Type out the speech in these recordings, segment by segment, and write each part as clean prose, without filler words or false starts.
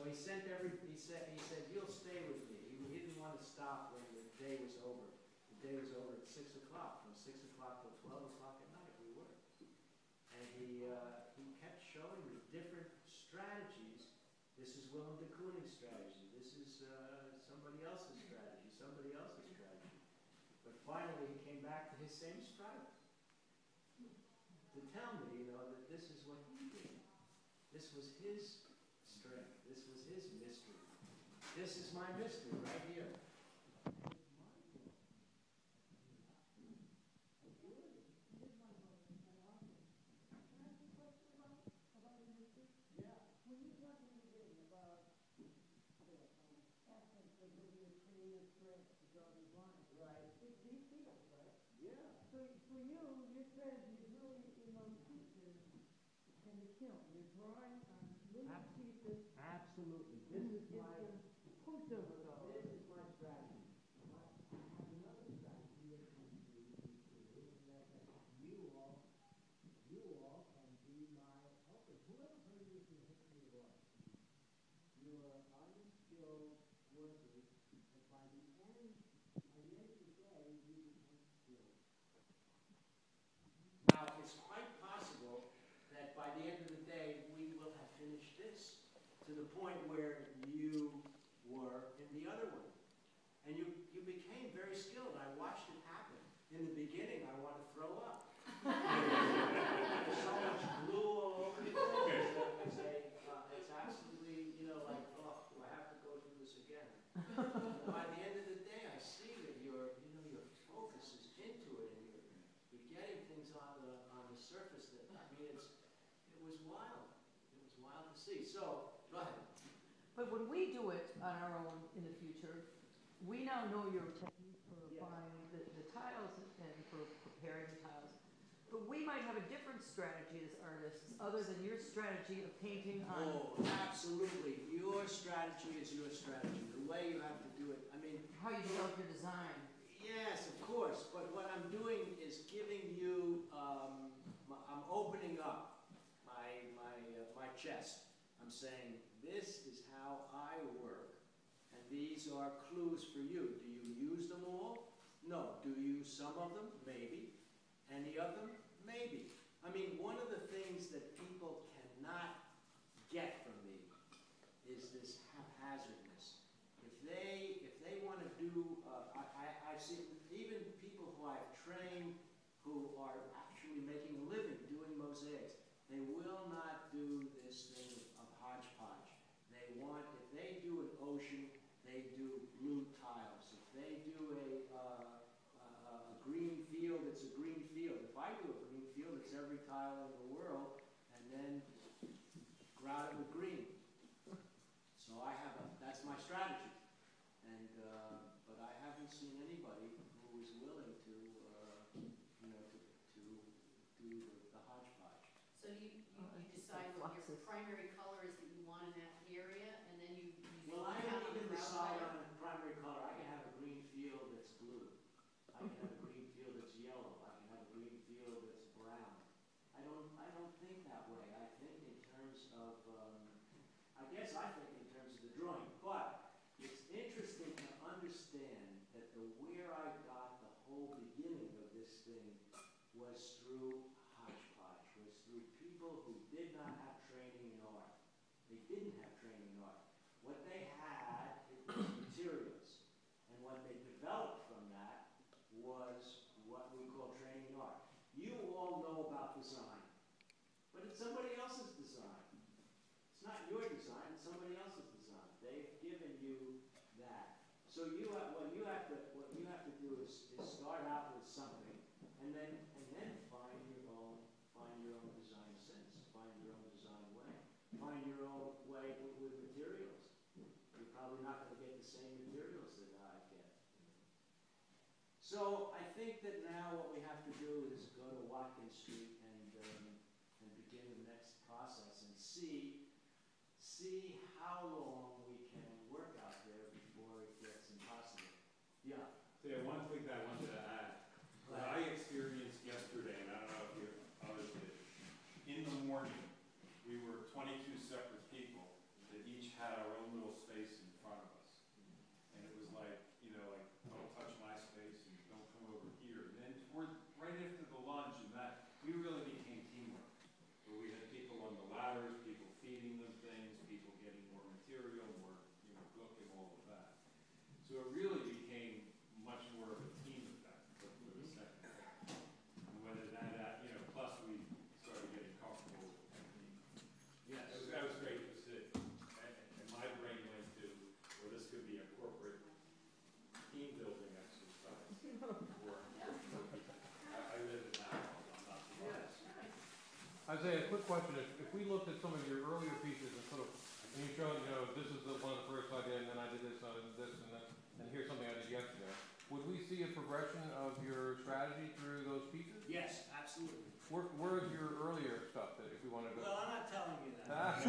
So he said, you'll stay with me. He didn't want to stop when the day was over. The day was over at 6 o'clock. From 6 o'clock till 12 o'clock at night, we worked. And he kept showing me different strategies. This is Willem de Kooning's strategy. This is somebody else's strategy, somebody else's strategy. But finally, he came back to his same strategy to tell me, you know, that this is what he did. This was his strength. This was his mystery. This is my mystery right here. Absolutely. This is my strategy. I have another strategy that comes to you, and that you all can be my helpers. Whoever heard of the history of art? You are unskilled workers, but by the end of the day, you become skilled. Now, it's quite possible that by the end of the day, we will have finished this to the point where you were in the other one. And you became very skilled. I watched it happen. In the beginning, I want to throw up. There's so much glue all over the place. It's absolutely, you know, like, oh, do I have to go through this again? By the end of the day, I see that your focus is into it, and you're getting things on the surface. That, I mean, it was wild. It was wild to see. So, go ahead. But when we do it on our own in the future, we now know your technique for buying the tiles and for preparing the tiles. But we might have a different strategy as artists other than your strategy of painting on. Oh, absolutely. Your strategy is your strategy. The way you have to do it. I mean, how you develop your design. Yes, of course. But what I'm doing is giving you, I'm opening up my chest. I'm saying, this is how I work, and these are clues for you. Do you use them all? No. Do you use some of them? Maybe. Any of them? Maybe. I mean, one of the things that people cannot get from me is this haphazardness. If they want to do, I've seen even people who I've trained who are actually making a living doing mosaics, they will not do this thing of hodgepodge. They want, if they do an ocean, they do blue tiles. If they do a green field, it's a green field. If I do a green field, it's every tile in the world, and then grout it with green. So that's my strategy. And but I haven't seen anybody who is willing to, you know, to do the hodgepodge. So you decide what your primary color is that you want in that area, and then you well, I don't even decide on a primary color. I can have a green field that's blue. I can have a green field that's yellow. I can have a green field that's brown. I don't think that way. I think in terms of, I guess I think in terms of the drawing. But it's interesting to understand that where I got the whole beginning of this thing was through hodgepodge, was through people who did not have training in art. They didn't have training in art. What they had was materials. And what they developed from that was what we call training in art. You all know about design, but it's somebody else's design. It's not your design, it's somebody else's design. They've given you that. So what you have to do is start out with something, and then find your own design sense, find your own design way, find your own way with materials. You're probably not going to get the same materials that I get. So I think that now what we have to do is go to Watkins Street and begin the next process and see how long we can work out there before it gets impossible. Yeah. So one thing that I wanted to add, that I experienced yesterday, and I don't know if you others did. In the morning, we were 22 separate people that each had our own quick question. If we looked at some of your earlier pieces and sort of, and you showed, you know, this is one of the first I did, and then I did this, and I did this, and here's something I did yesterday. Would we see a progression of your strategy through those pieces? Yes, absolutely. Where's your earlier stuff that if we want to go? Well, I'm not telling you that.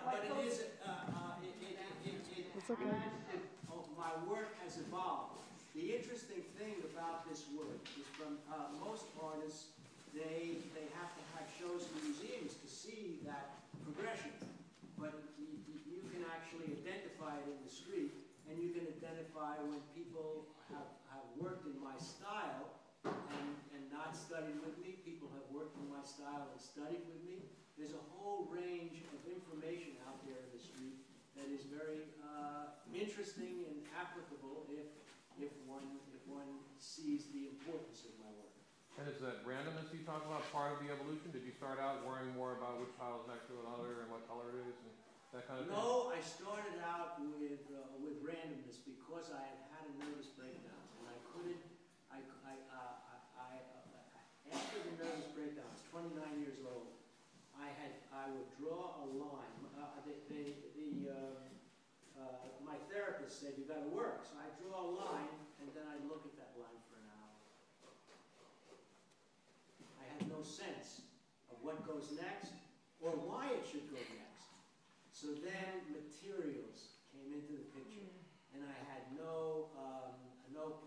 But it is, my work has evolved. The interesting thing about this work is from most artists, they have to have shows in museums to see that progression. But you can actually identify it in the street, and you can identify when people have worked in my style and not studied with me. People have worked in my style and studied with me. There's a whole range of information out there in the street that is very interesting and applicable if one sees the importance of my work. And is that randomness you talk about part of the evolution? Did you start out worrying more about which tile is next to another and what color it is and that kind of thing? No, I started out with randomness because I had had a nervous breakdown, and I couldn't. After the nervous breakdown, I was 29 years old. I would draw a line. My therapist said, "You got to work." So I draw a line, and then I look at that line for an hour. I had no sense of what goes next or why it should go next. So then materials came into the picture, and I had no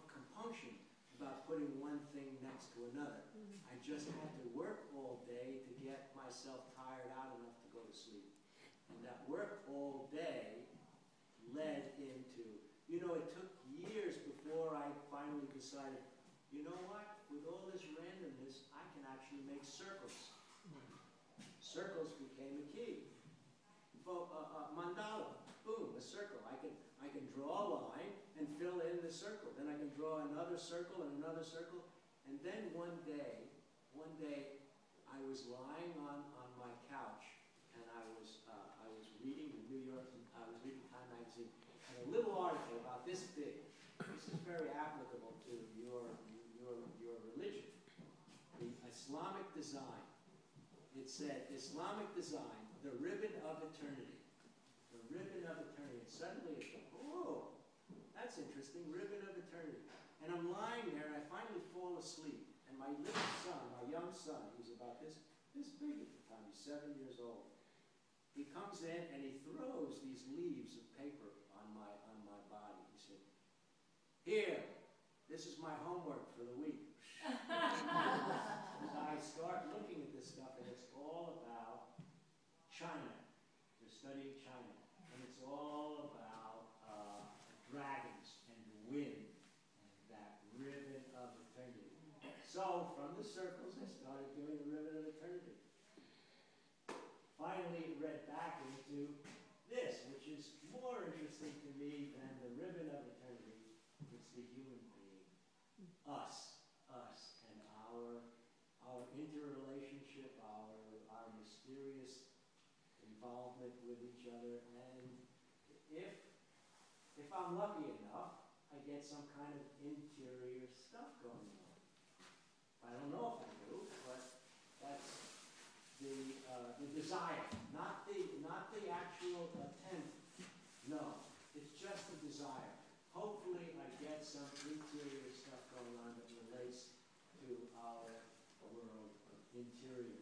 compunction about putting one thing next to another. I just had to work all day to get myself tired out enough to go to sleep. And that work all day led into, it took years before I finally decided, you know what, with all this randomness, I can actually make circles. Circles became a key. Mandala, boom, a circle. I can draw a line and fill in the circle. Then I can draw another circle and another circle. And then one day I was lying on my couch, and I was reading the I was reading Time magazine, and a little article about this big. This is very applicable to your religion. The Islamic design. It said, Islamic design, the ribbon of eternity. The ribbon of eternity. And suddenly it's like, oh, that's interesting, ribbon of eternity. And I'm lying there, and I finally fall asleep. And my little son, my young son, who's about this big at the time, he's 7 years old, he comes in and he throws these leaves of paper on my body. He said, "Here, this is my homework for the week." And I start looking at this stuff, and it's all about China. They're studying China. And it's all about dragons and the wind and that ribbon of eternity. So from the circles, I started doing the ribbon of eternity. Finally, it read back into this, which is more interesting to me than the ribbon of eternity. It's the human being. Us, and our interrelationship, our mysterious involvement with each other, and if I'm lucky enough, I get some kind of interior stuff going on. I don't know if I do, but that's the desire, not the actual attempt. No, it's just the desire. Hopefully, I get some interior stuff going on that relates to our world of interior